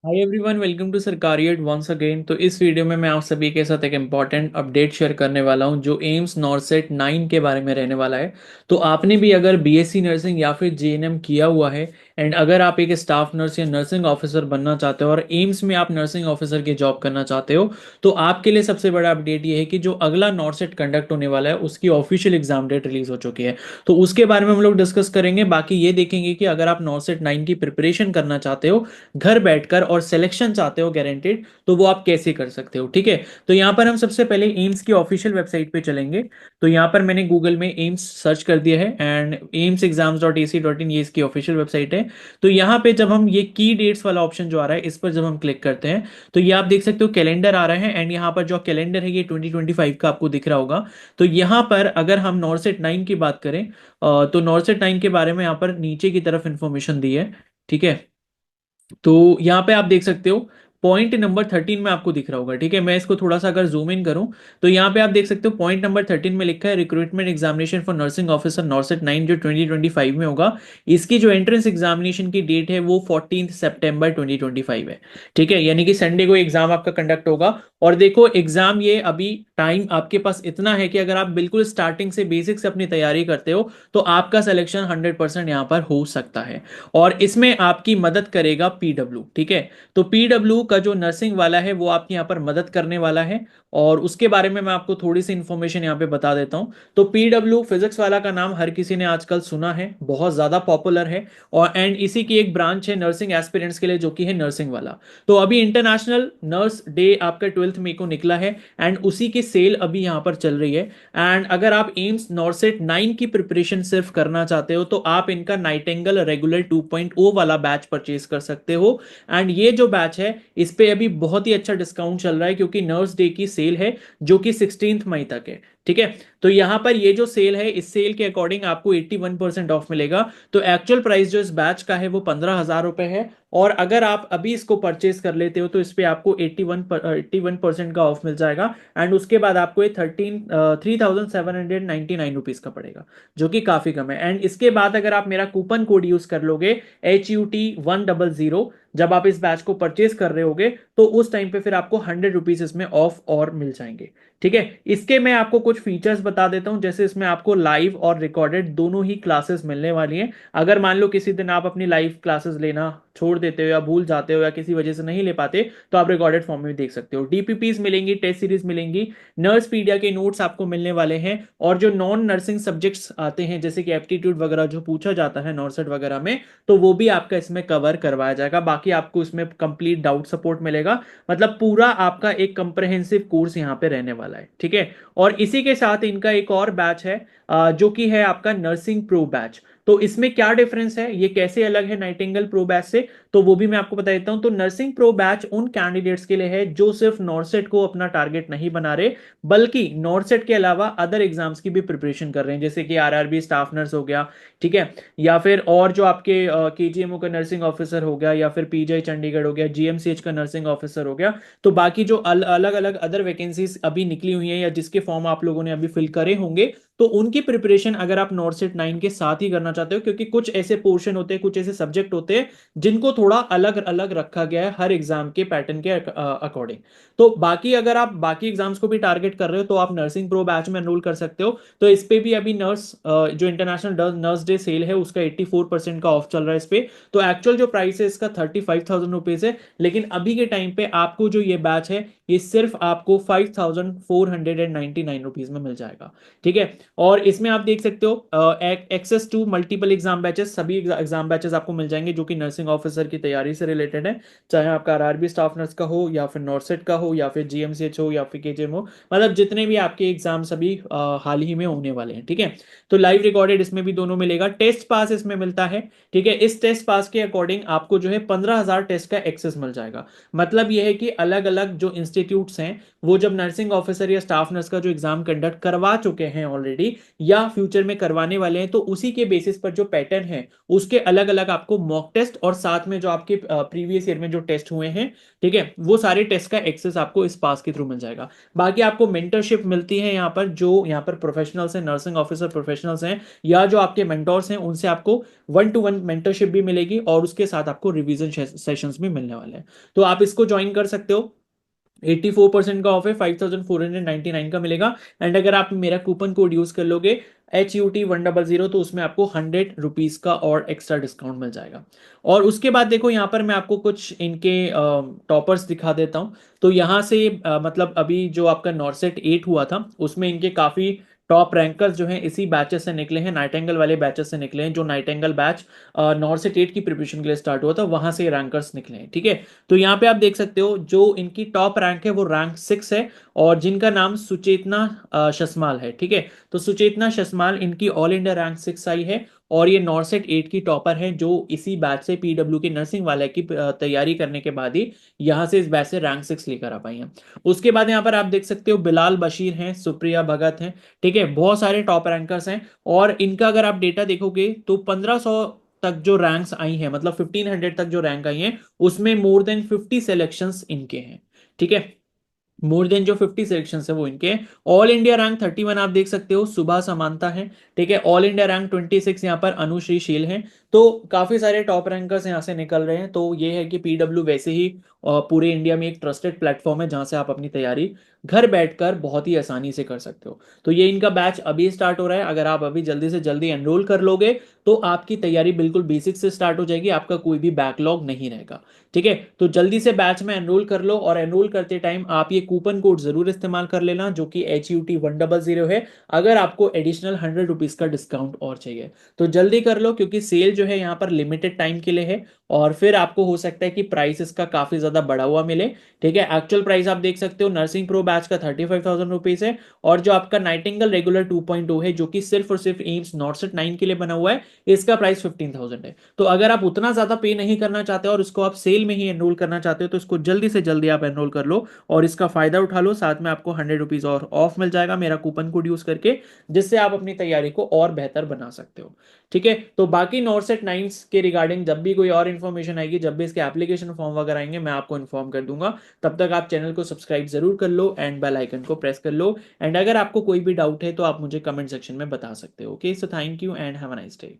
Hi everyone, welcome to सरकारियट once again. तो इस वीडियो में मैं आप सभी के साथ एक इम्पॉर्टेंट अपडेट शेयर करने वाला हूं जो एम्स नॉरसेट 9 के बारे में रहने वाला है। तो आपने भी अगर बीएससी नर्सिंग या फिर जीएनएम किया हुआ है एंड अगर आप एक स्टाफ नर्स या नर्सिंग ऑफिसर बनना चाहते हो और एम्स में आप नर्सिंग ऑफिसर की जॉब करना चाहते हो, तो आपके लिए सबसे बड़ा अपडेट ये है कि जो अगला नॉरसेट कंडक्ट होने वाला है उसकी ऑफिशियल एग्जाम डेट रिलीज हो चुकी है। तो उसके बारे में हम लोग डिस्कस करेंगे। बाकी ये देखेंगे कि अगर आप नॉरसेट 9 की प्रिपरेशन करना चाहते हो घर बैठकर और सिलेक्शन चाहते हो गारंटेड, तो वो आप कैसे कर सकते हो। ठीक है, तो यहाँ पर हम सबसे पहले एम्स की ऑफिशियल वेबसाइट पे चलेंगे। तो यहाँ पर मैंने गूगल में एम्स सर्च कर दिया है एंड eamsexams.ac.in ये इसकी ऑफिशियल वेबसाइट है। तो यहाँ पे जब हम ये की डेट्स वाला ऑप्शन जो आ रहा है इस पर जब हम क्लिक करते हैं तो ये आप देख सकते हो कैलेंडर आ रहा है एंड यहाँ पर जो कैलेंडर है ये 2025 का आपको दिख रहा होगा। तो यहाँ पर अगर हम नॉरसेट 9 की बात करें तो नॉरसेट 9 के बारे में यहाँ पर नीचे की तरफ इंफॉर्मेशन दी है। ठीक है, तो यहाँ पे आप देख सकते हो पॉइंट नंबर 13 में आपको दिख रहा होगा। ठीक है, मैं इसको थोड़ा सा अगर जूम इन करूं तो यहाँ पे आप देख सकते हो पॉइंट नंबर 13 में लिखा है recruitment examination for nursing officer नॉर्सेट 9 जो 2025 में होगा। इसकी जो एंट्रेंस एग्जामिनेशन की डेट है वो 14 सितंबर 2025 है। ठीक है, यानी कि संडे को एग्जाम आपका कंडक्ट होगा। और देखो एग्जाम ये अभी टाइम आपके पास इतना है कि अगर आप बिल्कुल स्टार्टिंग से बेसिक से अपनी तैयारी करते हो तो आपका सिलेक्शन 100% यहाँ पर हो सकता है। और इसमें आपकी मदद करेगा पीडब्ल्यू। ठीक है, तो पीडब्ल्यू का जो नर्सिंग वाला है वो आपकी यहाँ पर मदद करने वाला है। और उसके बारे में मैं आपको थोड़ी सी इंफॉर्मेशन यहाँ पे बता देता हूँ। तो पीडब्ल्यू फिजिक्स वाला का नाम हर किसी ने आजकल सुना है, बहुत ज्यादा पॉपुलर है। और एंड इसी की एक ब्रांच है नर्सिंग एस्पिरेंट्स के लिए जो कि है नर्सिंग वाला। तो अभी इंटरनेशनल नर्स डे आपका 12 मई को निकला है एंड उसी की सेल अभी यहाँ पर चल रही है। एंड अगर आप एम्स नॉरसेट 9 की प्रिपरेशन सिर्फ करना चाहते हो तो आप इनका नाइटेंगल रेगुलर 2.0 वाला बैच परचेज कर सकते हो। एंड ये जो बैच है इस पे अभी बहुत ही अच्छा डिस्काउंट चल रहा है क्योंकि नर्स डे की सेल है जो कि 16 मई तक है। ठीक है, तो यहां पर ये जो सेल है इस सेल के अकॉर्डिंग आपको 81% ऑफ मिलेगा। तो एक्चुअल प्राइस जो इस बैच का है वो 15,000 रुपए है। और अगर आप अभी इसको परचेज कर लेते हो तो इस पे आपको 81% का ऑफ मिल जाएगा। एंड उसके बाद आपको ये 3,799 रुपीज का पड़ेगा, जो कि काफी कम है। एंड इसके बाद अगर आप मेरा कूपन कोड यूज कर लोगे HUT100 जब आप इस बैच को परचेज कर रहे होगे तो उस टाइम पे फिर आपको 100 रुपीज इसमें ऑफ और मिल जाएंगे। ठीक है, इसके मैं आपको कुछ फीचर्स बता देता हूं, जैसे इसमें आपको लाइव और रिकॉर्डेड दोनों ही क्लासेस मिलने वाली हैं। अगर मान लो किसी दिन आप अपनी लाइव क्लासेस लेना छोड़ देते हो या भूल जाते हो या किसी वजह से नहीं ले पाते तो आप रिकॉर्डेड फॉर्म में भी देख सकते हो। डीपीपीज मिलेंगी, टेस्ट सीरीज मिलेंगी, नर्स पीडिया के नोट्स आपको मिलने वाले हैं। और जो नॉन नर्सिंग सब्जेक्ट्स आते हैं जैसे कि एप्टीट्यूड वगैरह जो पूछा जाता है नॉर्सेट वगैरह में, तो वो भी आपका इसमें कवर करवाया जाएगा। बाकी आपको इसमें कंप्लीट डाउट सपोर्ट मिलेगा। मतलब पूरा आपका एक कंप्रहेंसिव कोर्स यहाँ पे रहने वाला है। ठीक है, और इसी के साथ इनका एक और बैच है जो कि है आपका नर्सिंग प्रो बैच। तो इसमें क्या डिफरेंस है, ये कैसे अलग है नाइटिंगेल प्रो बैच से, तो वो भी मैं आपको बता देता हूं। तो नर्सिंग प्रो बैच उन कैंडिडेट्स के लिए है जो सिर्फ नॉर्सेट को अपना टारगेट नहीं बना रहे बल्कि नॉर्सेट के अलावा अदर एग्जाम्स की भी प्रिपरेशन कर रहे हैं, जैसे कि आरआरबी स्टाफ नर्स हो गया। ठीक है, या फिर और जो आपके केजीएमओ का नर्सिंग ऑफिसर हो गया या फिर पीजीआई चंडीगढ़ हो गया, जीएमसीएच का नर्सिंग ऑफिसर हो गया। तो बाकी जो अलग अलग अदर वैकेंसीज अभी निकली हुई हैं या जिसके फॉर्म आप लोगों ने अभी फिल करे होंगे, तो उनकी प्रिपरेशन अगर आप नॉर्सेट 9 के साथ ही करना चाहते हो, क्योंकि कुछ ऐसे पोर्शन होते हैं, कुछ ऐसे सब्जेक्ट होते हैं जिनको थोड़ा अलग अलग रखा गया है हर एग्जाम के पैटर्न के अकॉर्डिंग। तो बाकी अगर आप बाकी एग्जाम्स को भी टारगेट कर रहे हो तो आप नर्सिंग प्रो बैच में एनरोल कर सकते हो। तो इस पे भी अभी जो इंटरनेशनल नर्स डे सेल है उसका 84% का ऑफ चल रहा है इस पे। तो एक्चुअल जो प्राइस है इसका 35,000 रुपीज है, लेकिन अभी के टाइम पे आपको जो ये बैच है ये सिर्फ आपको 5,499 रुपीज में मिल जाएगा। ठीक है, और इसमें आप देख सकते हो access to multiple exam batches, सभी एग्जाम बैचेस आपको मिल जाएंगे जो कि नर्सिंग ऑफिसर की तैयारी से रिलेटेड है। चाहे आपका आरआरबी स्टाफ नर्स का हो या फिर नॉर्सेट का हो या फिर जीएमसीएच हो या फिर केजीएम हो, मतलब जितने भी आपके एग्जाम सभी हाल ही में होने वाले हैं। ठीक है, तो लाइव रिकॉर्डेड इसमें भी दोनों मिलेगा, टेस्ट पास इसमें मिलता है। ठीक है, इस टेस्ट पास के अकॉर्डिंग आपको जो है 15,000 टेस्ट का एक्सेस मिल जाएगा। मतलब यह है कि अलग अलग जो इंस्टीट्यूट्स हैं वो जब नर्सिंग ऑफिसर या स्टाफ नर्स का जो एग्जाम कंडक्ट करवा चुके हैं ऑलरेडी या फ्यूचर में करवाने वाले हैं, तो उसी के बेसिस पर जो पैटर्न है उसके अलग अलग आपको मॉक टेस्ट और साथ में जो आपके प्रीवियस ईयर में जो टेस्ट हुए हैं, ठीक है, वो सारे टेस्ट का एक्सेस आपको इस पास के थ्रू मिल जाएगा। बाकी आपको मेंटरशिप मिलती है यहाँ पर, जो यहाँ पर प्रोफेशनल्स हैं, नर्सिंग ऑफिसर प्रोफेशनल्स हैं या जो आपके मेंटोर्स हैं, उनसे आपको 1-to-1 मेंटरशिप भी मिलेगी और उसके साथ आपको रिवीजन सेशंस भी मिलने वाले हैं। तो आप इसको ज्वाइन कर सकते हो। 84% का ऑफ है, 5499 का मिलेगा। एंड अगर आप मेरा कूपन कोड यूज कर लोगे HUT100, तो उसमें आपको 100 रुपीज का और एक्स्ट्रा डिस्काउंट मिल जाएगा। और उसके बाद देखो यहाँ पर मैं आपको कुछ इनके टॉपर्स दिखा देता हूँ। तो यहाँ से मतलब अभी जो आपका नॉर्सेट 8 हुआ था, उसमें इनके काफी टॉप रैंकर्स जो हैं इसी बैचेस से निकले हैं, नाइटेंगल वाले बैचेस से निकले हैं। जो नाइटेंगल बैच नॉर्सेट 8 की प्रिपरेशन के लिए स्टार्ट हुआ था, वहां से रैंकर्स निकले हैं, ठीक है। तो यहाँ पे आप देख सकते हो जो इनकी टॉप रैंक है वो रैंक 6 है, और जिनका नाम सुचेतना शस्माल है, ठीक है। तो सुचेतना शस्माल इनकी ऑल इंडिया रैंक 6 आई है, और ये नॉर्सेट 8 की टॉपर है, जो इसी बैच से पीडब्ल्यू की नर्सिंग वाले की तैयारी करने के बाद ही यहाँ से इस बैच से रैंक 6 लेकर आ पाई हैं। उसके बाद यहाँ पर आप देख सकते हो बिलाल बशीर हैं, सुप्रिया भगत हैं, ठीक है, बहुत सारे टॉप रैंकर्स हैं। और इनका अगर आप डेटा देखोगे तो 1500 तक जो रैंक्स आई हैं, मतलब 1500 तक जो रैंक आई हैं, उसमें मोर देन 50 सिलेक्शंस इनके हैं, ठीक है। मोर देन जो 50 सिलेक्शन है वो इनके। ऑल इंडिया रैंक 31 आप देख सकते हो, सुबह समानता है, ठीक है। ऑल इंडिया रैंक 26 यहाँ पर अनुश्री शील है। तो काफी सारे टॉप रैंकर्स यहाँ से निकल रहे हैं। तो ये है कि पीडब्ल्यू वैसे ही पूरे इंडिया में एक ट्रस्टेड प्लेटफॉर्म है, जहां से आप अपनी तैयारी घर बैठकर बहुत ही आसानी से कर सकते हो। तो ये इनका बैच अभी स्टार्ट हो रहा है। अगर आप अभी जल्दी से जल्दी एनरोल कर लोगे तो आपकी तैयारी बिल्कुल बेसिक से स्टार्ट हो जाएगी, आपका कोई भी बैकलॉग नहीं रहेगा, ठीक है। तो जल्दी से बैच में एनरोल कर लो, और एनरोल करते टाइम आप ये कूपन कोड जरूर इस्तेमाल कर लेना, जो कि HUT100 है, अगर आपको एडिशनल 100 रुपीज का डिस्काउंट और चाहिए। तो जल्दी कर लो, क्योंकि सेल जो है यहाँ पर लिमिटेड टाइम के लिए है, और फिर आपको हो सकता है कि प्राइस इसका काफी ज्यादा बढ़ा हुआ मिले, ठीक है। एक्चुअल प्राइस आप देख सकते हो, नर्सिंग प्रो बैच का 35,000 रुपीज है, और जो आपका नाइटिंगल रेगुलर 2.0 है, जो कि सिर्फ और सिर्फ एम्स नॉर्सेट 9 के लिए बना हुआ है, इसका प्राइस 15,000 है। तो अगर आप उतना ज्यादा पे नहीं करना चाहते और इसको आप सेल में ही एनरोल करना चाहते हो, तो इसको जल्दी से जल्दी आप एनरोल कर लो और इसका फायदा उठा लो। साथ में आपको 100 रुपीज और ऑफ मिल जाएगा मेरा कूपन कोड यूज करके, जिससे आप अपनी तैयारी को और बेहतर बना सकते हो, ठीक है। तो बाकी नॉर्सेट 9 के रिगार्डिंग जब भी कोई और इन्फॉर्मेशन आएगी, जब भी इसके एप्लीकेशन फॉर्म वगैरह आएंगे, मैं आपको इन्फॉर्म कर दूंगा। तब तक आप चैनल को सब्सक्राइब जरूर कर लो एंड बेल आइकन को प्रेस कर लो। एंड अगर आपको कोई भी डाउट है तो आप मुझे कमेंट सेक्शन में बता सकते हो। Okay, so thank you and have a nice day.